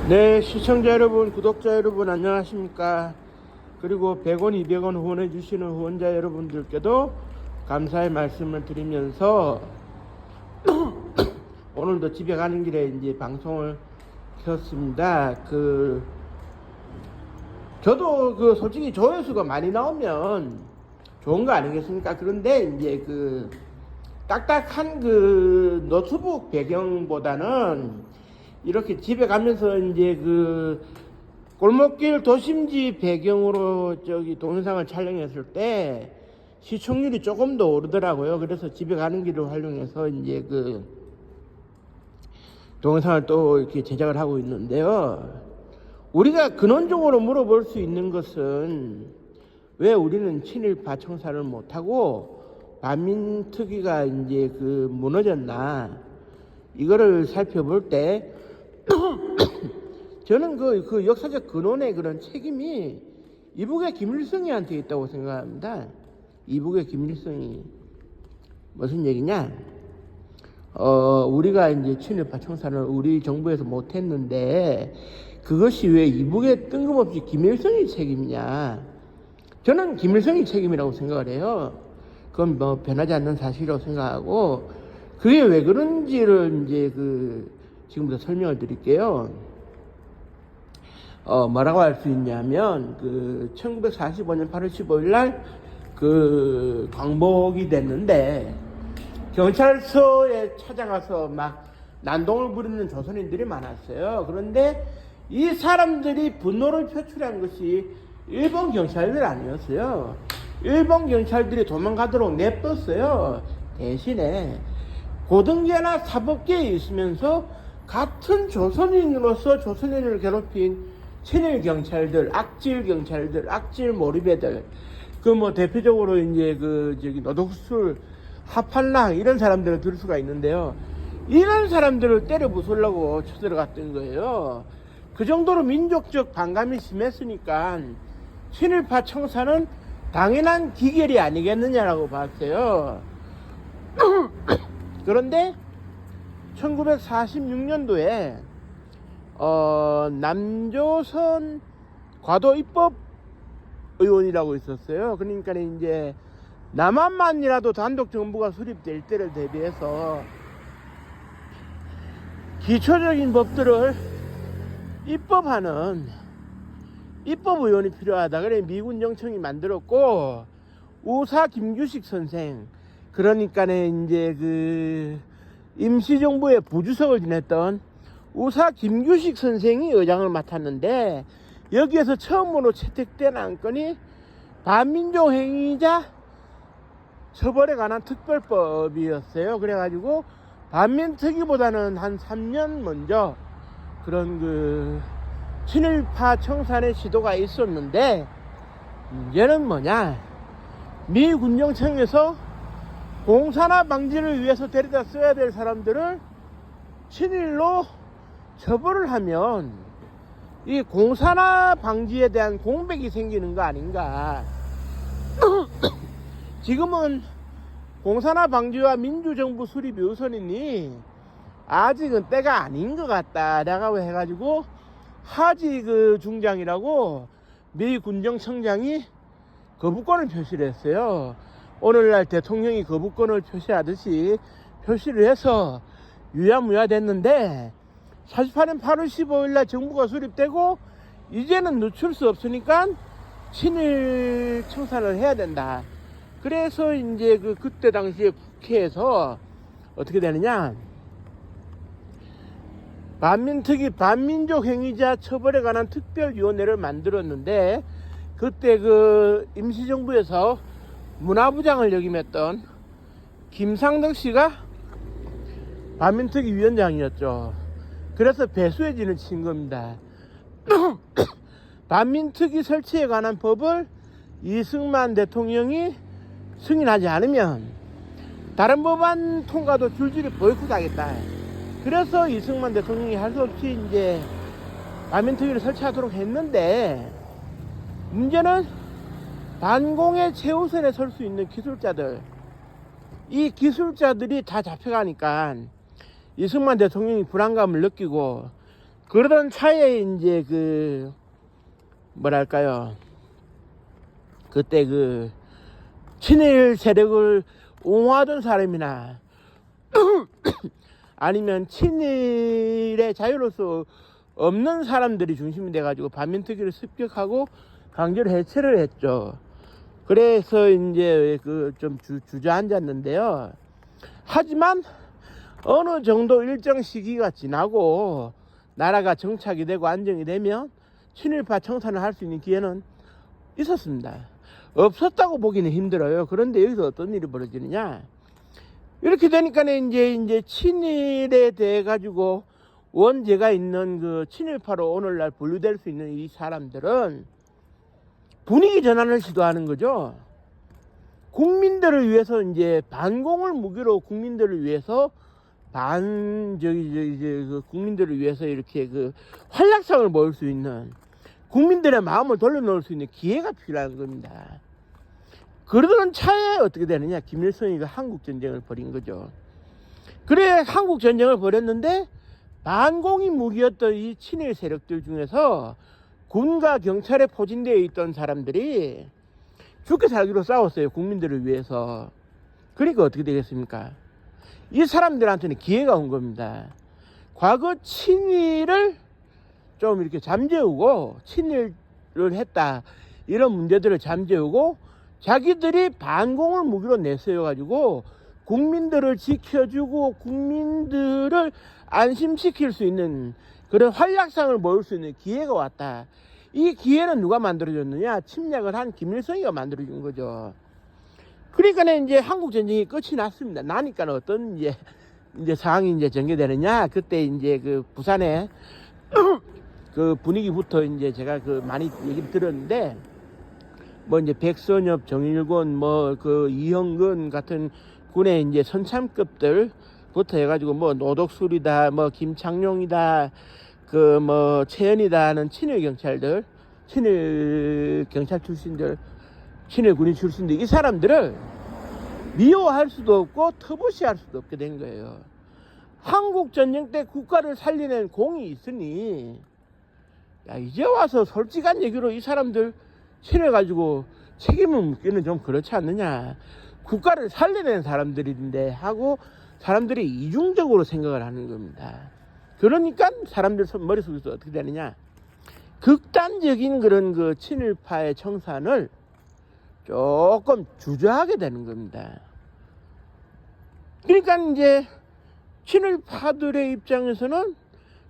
네, 시청자 여러분, 구독자 여러분 안녕하십니까. 그리고 100원, 200원 후원해 주시는 후원자 여러분들께도 감사의 말씀을 드리면서 오늘도 집에 가는 길에 이제 방송을 켰습니다. 저도 솔직히 조회수가 많이 나오면 좋은 거 아니겠습니까? 그런데 이제 딱딱한 노트북 배경보다는 이렇게 집에 가면서 이제 골목길 도심지 배경으로 동영상을 촬영했을 때 시청률이 조금 더 오르더라고요. 그래서 집에 가는 길을 활용해서 이제 동영상을 또 이렇게 제작을 하고 있는데요. 우리가 근원적으로 물어볼 수 있는 것은 왜 우리는 친일파 청산을 못하고 반민특위가 이제 무너졌나, 이거를 살펴볼 때 저는 그 역사적 근원의 그런 책임이 이북의 김일성이한테 있다고 생각합니다. 이북의 김일성이 무슨 얘기냐? 우리가 이제 친일파 청산을 우리 정부에서 못했는데 그것이 왜 이북의 뜬금없이 김일성이 책임이냐? 저는 김일성이 책임이라고 생각을 해요. 그건 뭐 변하지 않는 사실이라고 생각하고, 그게 왜 그런지를 이제 지금부터 설명을 드릴게요. 뭐라고 할 수 있냐면 1945년 8월 15일 날 광복이 됐는데 경찰서에 찾아가서 막 난동을 부리는 조선인들이 많았어요. 그런데 이 사람들이 분노를 표출한 것이 일본 경찰들 아니었어요. 일본 경찰들이 도망가도록 냅뒀어요. 대신에 고등계나 사법계에 있으면서 같은 조선인으로서 조선인을 괴롭힌 친일 경찰들, 악질 경찰들, 악질 몰입애들, 대표적으로 이제 노덕술, 하팔랑 이런 사람들을 들 수가 있는데요. 이런 사람들을 때려 부수려고 쳐들어갔던 거예요. 그 정도로 민족적 반감이 심했으니까 친일파 청산은 당연한 기결이 아니겠느냐라고 봤어요. 그런데 1946년도에 남조선 과도 입법 의원이라고 있었어요. 그러니까 이제 남한만이라도 단독 정부가 수립될 때를 대비해서 기초적인 법들을 입법하는 입법 의원이 필요하다. 그래 미군 정청이 만들었고, 우사 김규식 선생, 그러니까 이제 임시정부의 부주석을 지냈던 우사 김규식 선생이 의장을 맡았는데, 여기에서 처음으로 채택된 안건이 반민족 행위자 처벌에 관한 특별법이었어요. 그래가지고 반민특위보다는 한 3년 먼저 그런 친일파 청산의 시도가 있었는데, 문제는 뭐냐? 미 군정청에서 공산화 방지를 위해서 데려다 써야 될 사람들을 친일로 처벌을 하면 이 공산화 방지에 대한 공백이 생기는 거 아닌가. 지금은 공산화 방지와 민주정부 수립이 우선이니 아직은 때가 아닌 것 같다 라고 해가지고 하지 중장이라고 미 군정청장이 거부권을 표시를 했어요. 오늘날 대통령이 거부권을 표시하듯이 표시를 해서 유야무야 됐는데, 48년 8월 15일 날 정부가 수립되고 이제는 늦출 수 없으니까 친일 청산을 해야 된다. 그래서 이제 그때 당시에 국회에서 어떻게 되느냐, 반민특위 반민족 행위자 처벌에 관한 특별위원회를 만들었는데, 그때 임시정부에서 문화부장을 역임했던 김상덕 씨가 반민특위 위원장이었죠. 그래서 배수의 진을 친 겁니다. 반민특위 설치에 관한 법을 이승만 대통령이 승인하지 않으면 다른 법안 통과도 줄줄이 보이콧하겠다. 그래서 이승만 대통령이 할 수 없이 이제 반민특위를 설치하도록 했는데, 문제는 반공의 최우선에 설 수 있는 기술자들, 이 기술자들이 다 잡혀가니까 이승만 대통령이 불안감을 느끼고 그러던 차에 이제 뭐랄까요, 그때 친일 세력을 옹호하던 사람이나 아니면 친일의 자유로서 없는 사람들이 중심이 돼가지고 반민특위를 습격하고 강제로 해체를 했죠. 그래서 이제 좀 주저앉았는데요. 하지만 어느 정도 일정 시기가 지나고 나라가 정착이 되고 안정이 되면 친일파 청산을 할 수 있는 기회는 있었습니다. 없었다고 보기는 힘들어요. 그런데 여기서 어떤 일이 벌어지느냐, 이렇게 되니까 이제 친일에 대해 가지고 원죄가 있는 친일파로 오늘날 분류될 수 있는 이 사람들은 분위기 전환을 시도하는 거죠. 국민들을 위해서 이제 반공을 무기로 국민들을 위해서 국민들을 위해서 이렇게 활약상을 모을 수 있는, 국민들의 마음을 돌려놓을 수 있는 기회가 필요한 겁니다. 그러던 차에 어떻게 되느냐, 김일성이가 한국전쟁을 벌인 거죠. 그래 한국전쟁을 벌였는데 반공이 무기였던 이 친일 세력들 중에서 군과 경찰에 포진되어 있던 사람들이 죽게 살기로 싸웠어요. 국민들을 위해서. 그러니까 어떻게 되겠습니까? 이 사람들한테는 기회가 온 겁니다. 과거 친일을 좀 이렇게 잠재우고, 친일을 했다 이런 문제들을 잠재우고 자기들이 반공을 무기로 내세워가지고 국민들을 지켜주고 국민들을 안심시킬 수 있는 그런 활약상을 모을 수 있는 기회가 왔다. 이 기회는 누가 만들어줬느냐? 침략을 한 김일성이가 만들어준 거죠. 그러니까 이제 한국전쟁이 끝이 났습니다. 나니까 어떤 이제 상황이 이제 전개되느냐? 그때 이제 부산에 분위기부터 이제 제가 많이 얘기를 들었는데, 뭐 이제 백선엽, 정일권, 이형근 같은 군의 이제 선참급들부터 해가지고 노덕술이다, 김창룡이다, 최연이다 하는 친일 경찰들, 친일 경찰 출신들, 친일 군인 출신들, 이 사람들을 미워할 수도 없고 터부시할 수도 없게 된 거예요. 한국전쟁 때 국가를 살리는 공이 있으니, 야, 이제 와서 솔직한 얘기로 이 사람들 친해가지고 책임을 묻기는 좀 그렇지 않느냐. 국가를 살려낸 사람들인데 하고 사람들이 이중적으로 생각을 하는 겁니다. 그러니까 사람들 머릿속에서 어떻게 되느냐, 극단적인 그런 친일파의 청산을 조금 주저하게 되는 겁니다. 그러니까 이제 친일파들의 입장에서는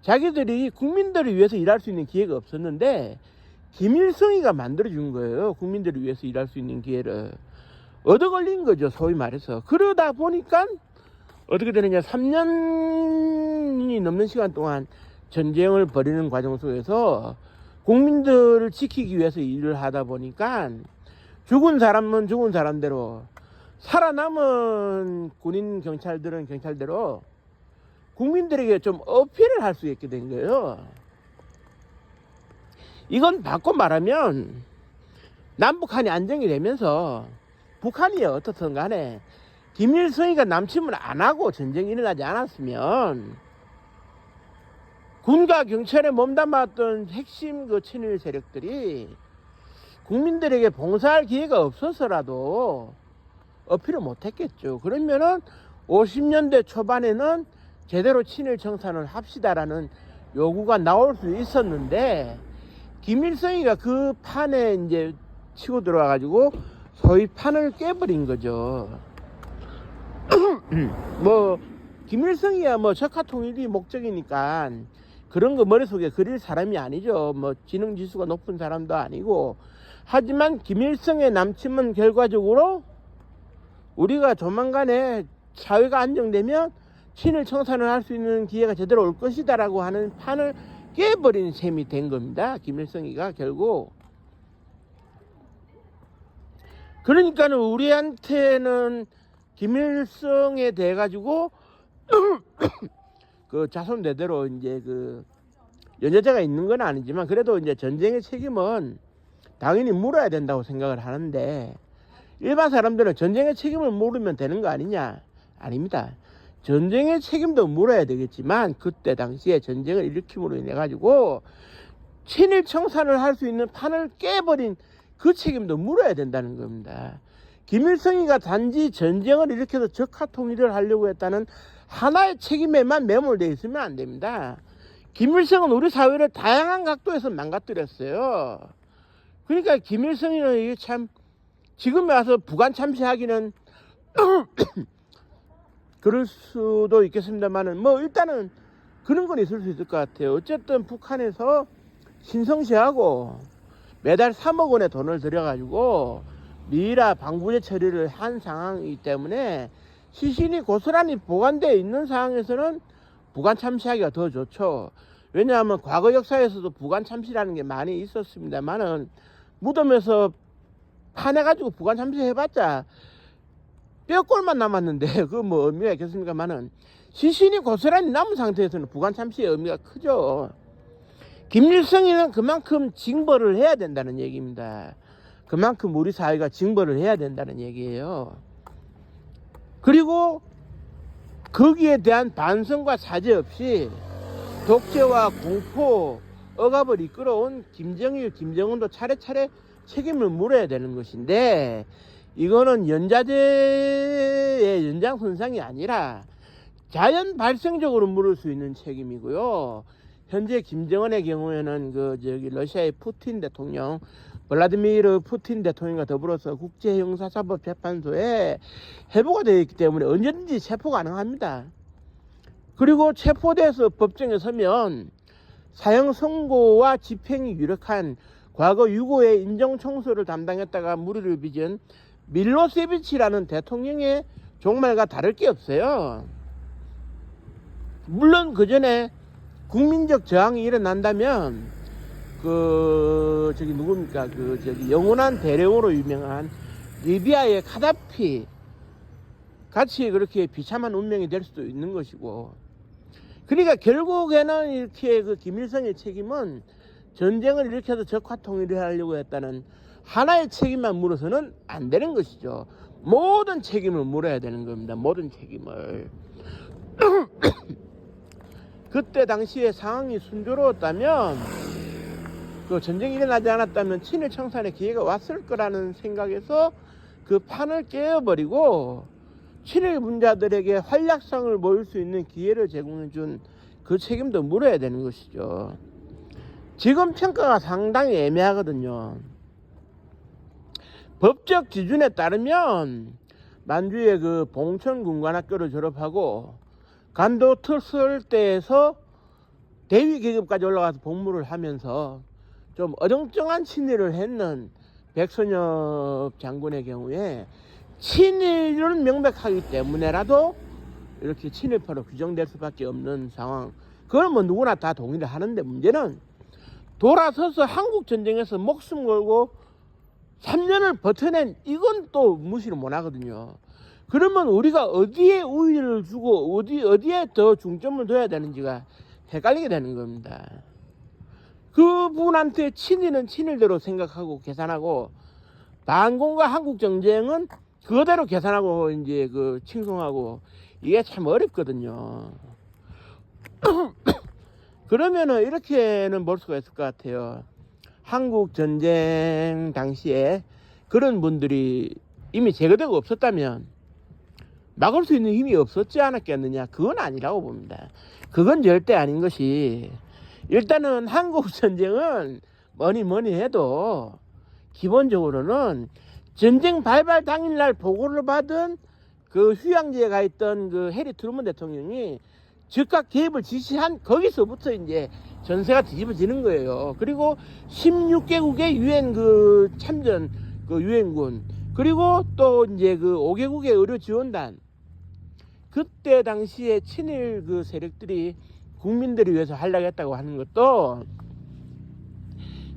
자기들이 국민들을 위해서 일할 수 있는 기회가 없었는데 김일성이가 만들어준 거예요. 국민들을 위해서 일할 수 있는 기회를 얻어 걸린 거죠, 소위 말해서. 그러다 보니까 어떻게 되느냐, 3년이 넘는 시간 동안 전쟁을 벌이는 과정 속에서 국민들을 지키기 위해서 일을 하다 보니까 죽은 사람은 죽은 사람대로, 살아남은 군인 경찰들은 경찰대로 국민들에게 좀 어필을 할 수 있게 된 거예요. 이건 바꿔 말하면 남북한이 안정이 되면서 북한이 어떻든 간에 김일성이가 남침을 안 하고 전쟁이 일어나지 않았으면 군과 경찰에 몸담았던 핵심 친일 세력들이 국민들에게 봉사할 기회가 없어서라도 어필을 못했겠죠. 그러면은 50년대 초반에는 제대로 친일 청산을 합시다라는 요구가 나올 수 있었는데, 김일성이가 그 판에 이제 치고 들어와가지고 소위 판을 깨버린 거죠. 김일성이야 적화 통일이 목적이니까 그런 거 머릿속에 그릴 사람이 아니죠. 지능 지수가 높은 사람도 아니고. 하지만 김일성의 남침은 결과적으로 우리가 조만간에 사회가 안정되면 친일 청산을 할 수 있는 기회가 제대로 올 것이다 라고 하는 판을 깨버린 셈이 된 겁니다, 김일성이가 결국. 그러니까 우리한테는 김일성에 대해 가지고 자손대대로 이제 연좌제가 있는 건 아니지만 그래도 이제 전쟁의 책임은 당연히 물어야 된다고 생각을 하는데, 일반 사람들은 전쟁의 책임을 물으면 되는 거 아니냐? 아닙니다. 전쟁의 책임도 물어야 되겠지만 그때 당시에 전쟁을 일으킴으로 인해 가지고 친일 청산을 할 수 있는 판을 깨버린 그 책임도 물어야 된다는 겁니다. 김일성이가 단지 전쟁을 일으켜서 적화 통일을 하려고 했다는 하나의 책임에만 매몰되어 있으면 안 됩니다. 김일성은 우리 사회를 다양한 각도에서 망가뜨렸어요. 그러니까 김일성이는 이게 참 지금에 와서 북한 참시하기는 그럴 수도 있겠습니다만은 뭐 일단은 그런 건 있을 수 있을 것 같아요. 어쨌든 북한에서 신성시하고 매달 3억 원의 돈을 들여가지고 미이라 방부제 처리를 한 상황이기 때문에 시신이 고스란히 보관되어 있는 상황에서는 북한 참시하기가 더 좋죠. 왜냐하면 과거 역사에서도 북한 참시라는 게 많이 있었습니다만은 무덤에서 파내가지고 북한 참시 해봤자 뼈골만 남았는데 그 뭐 의미가 있겠습니까만은 시신이 고스란히 남은 상태에서는 북한 참시의 의미가 크죠. 김일성이는 그만큼 징벌을 해야 된다는 얘기입니다. 그만큼 우리 사회가 징벌을 해야 된다는 얘기예요. 그리고 거기에 대한 반성과 사죄 없이 독재와 공포, 억압을 이끌어온 김정일, 김정은도 차례차례 책임을 물어야 되는 것인데 이거는 연자제의 연장선상이 아니라 자연 발생적으로 물을 수 있는 책임이고요. 현재 김정은의 경우에는 러시아의 푸틴 대통령, 블라디미르 푸틴 대통령과 더불어서 국제형사사법재판소에 회부가 되어 있기 때문에 언제든지 체포 가능합니다. 그리고 체포돼서 법정에 서면 사형 선고와 집행이 유력한 과거 유고의 인정청소를 담당했다가 무리를 빚은 밀로세비치라는 대통령의 종말과 다를 게 없어요. 물론 그 전에 국민적 저항이 일어난다면 누굽니까 영원한 대령으로 유명한 리비아의 카다피 같이 그렇게 비참한 운명이 될 수도 있는 것이고, 그러니까 결국에는 이렇게 김일성의 책임은 전쟁을 일으켜서 적화 통일을 하려고 했다는 하나의 책임만 물어서는 안 되는 것이죠. 모든 책임을 물어야 되는 겁니다. 모든 책임을. 그때 당시에 상황이 순조로웠다면, 전쟁이 일어나지 않았다면 친일 청산의 기회가 왔을 거라는 생각에서 그 판을 깨어버리고 친일 분자들에게 활약상을 모을 수 있는 기회를 제공해준 그 책임도 물어야 되는 것이죠. 지금 평가가 상당히 애매하거든요. 법적 기준에 따르면 만주의 봉천군관학교를 졸업하고 간도 특설대에서 대위 계급까지 올라가서 복무를 하면서 좀 어정쩡한 친일을 했는 백선엽 장군의 경우에 친일은 명백하기 때문에라도 이렇게 친일파로 규정될 수밖에 없는 상황, 그걸 뭐 누구나 다 동의를 하는데 문제는 돌아서서 한국전쟁에서 목숨 걸고 3년을 버텨낸 이건 또 무시를 못 하거든요. 그러면 우리가 어디에 우위를 주고 어디에 더 중점을 둬야 되는지가 헷갈리게 되는 겁니다. 그분한테 친일은 친일대로 생각하고 계산하고 반공과 한국전쟁은 그대로 계산하고 이제 칭송하고 이게 참 어렵거든요. 그러면은 이렇게는 볼 수가 있을 것 같아요. 한국전쟁 당시에 그런 분들이 이미 제거되고 없었다면 막을 수 있는 힘이 없었지 않았겠느냐? 그건 아니라고 봅니다. 그건 절대 아닌 것이, 일단은 한국전쟁은 뭐니 해도 기본적으로는 전쟁 발발 당일날 보고를 받은 휴양지에 가 있던 해리 트루먼 대통령이 즉각 개입을 지시한 거기서부터 이제 전세가 뒤집어지는 거예요. 그리고 16개국의 유엔 참전 유엔군, 그리고 또 이제 5개국의 의료 지원단, 그때 당시에 친일 세력들이 국민들을 위해서 활약했다고 하는 것도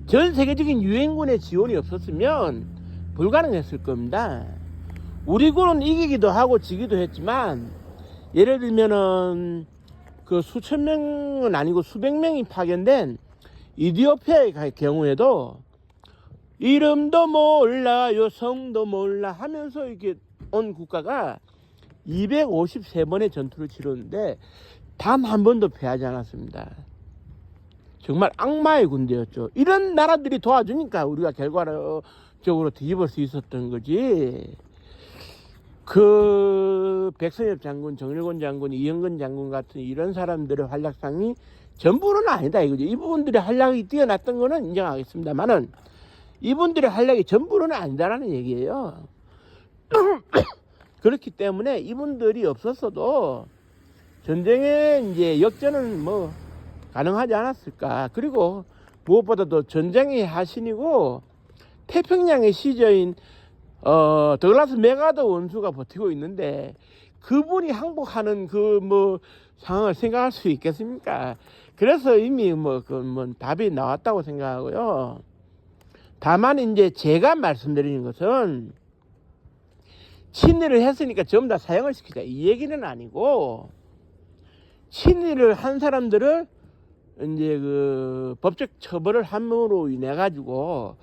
전 세계적인 유엔군의 지원이 없었으면 불가능했을 겁니다. 우리 군은 이기기도 하고 지기도 했지만, 예를 들면은 수천 명은 아니고 수백 명이 파견된 이디오피아의 경우에도 이름도 몰라요, 성도 몰라 하면서 이렇게 온 국가가 253번의 전투를 치렀는데 단 한 번도 패하지 않았습니다. 정말 악마의 군대였죠. 이런 나라들이 도와주니까 우리가 결과적으로 뒤집을 수 있었던 거지. 그 백선엽 장군, 정일권 장군, 이영근 장군 같은 이런 사람들의 활약상이 전부는 아니다 이거죠. 이분들의 활약이 뛰어났던 거는 인정하겠습니다만은 이분들의 활약이 전부는 아니다라는 얘기예요. 그렇기 때문에 이분들이 없었어도 전쟁의 이제 역전은 뭐 가능하지 않았을까. 그리고 무엇보다도 전쟁의 하신이고 태평양의 시저인 더글라스 맥아더 원수가 버티고 있는데 그분이 항복하는 그 뭐 상황을 생각할 수 있겠습니까? 그래서 이미 답이 나왔다고 생각하고요. 다만 이제 제가 말씀드리는 것은 친일을 했으니까 전부 다 사형을 시키자 이 얘기는 아니고 친일을 한 사람들을 이제 그 법적 처벌을 함으로 인해 가지고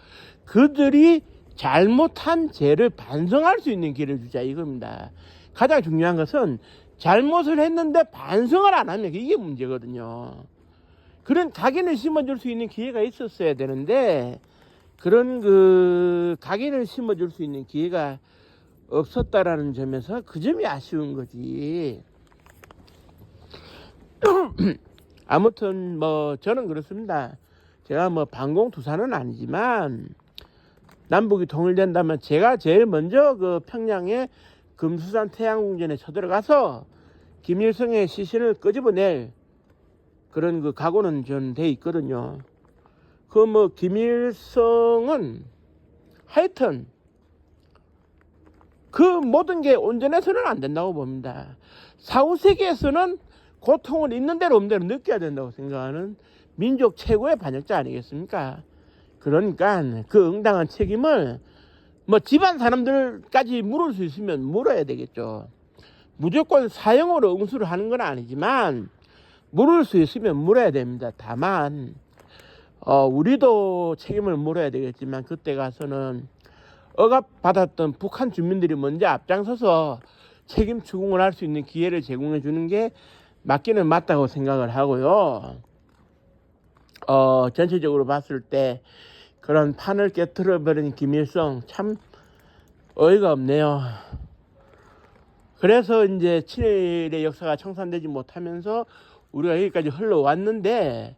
그들이 잘못한 죄를 반성할 수 있는 기회를 주자 이겁니다. 가장 중요한 것은 잘못을 했는데 반성을 안 하면 이게 문제거든요. 그런 각인을 심어줄 수 있는 기회가 있었어야 되는데 그런 그 각인을 심어줄 수 있는 기회가 없었다라는 점에서 그 점이 아쉬운 거지. 아무튼 뭐 저는 그렇습니다. 제가 뭐 반공투사는 아니지만 남북이 통일된다면 제가 제일 먼저 그 평양의 금수산 태양궁전에 쳐들어가서 김일성의 시신을 끄집어낼 그런 그 각오는 전 돼 있거든요. 그 뭐 김일성은 하여튼 그 모든 게 온전해서는 안 된다고 봅니다. 사후세계에서는 고통을 있는 대로 없는 대로 느껴야 된다고 생각하는 민족 최고의 반역자 아니겠습니까? 그러니까 그 응당한 책임을 뭐 집안 사람들까지 물을 수 있으면 물어야 되겠죠. 무조건 사형으로 응수를 하는 건 아니지만 물을 수 있으면 물어야 됩니다. 다만 우리도 책임을 물어야 되겠지만 그때 가서는 억압받았던 북한 주민들이 먼저 앞장서서 책임 추궁을 할 수 있는 기회를 제공해 주는 게 맞기는 맞다고 생각을 하고요. 전체적으로 봤을 때 그런 판을 깨트려버린 김일성 참 어이가 없네요. 그래서 이제 친일의 역사가 청산되지 못하면서 우리가 여기까지 흘러왔는데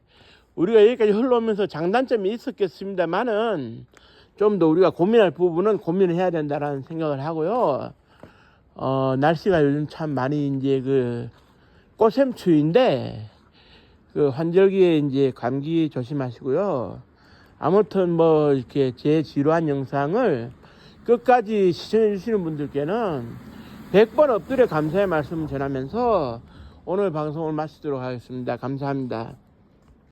우리가 여기까지 흘러오면서 장단점이 있었겠습니다만은 좀 더 우리가 고민할 부분은 고민을 해야 된다라는 생각을 하고요. 날씨가 요즘 참 많이 이제 그 꽃샘추위인데 그 환절기에 이제 감기 조심하시고요. 아무튼 뭐 이렇게 제 지루한 영상을 끝까지 시청해 주시는 분들께는 100번 엎드려 감사의 말씀을 전하면서 오늘 방송을 마치도록 하겠습니다. 감사합니다.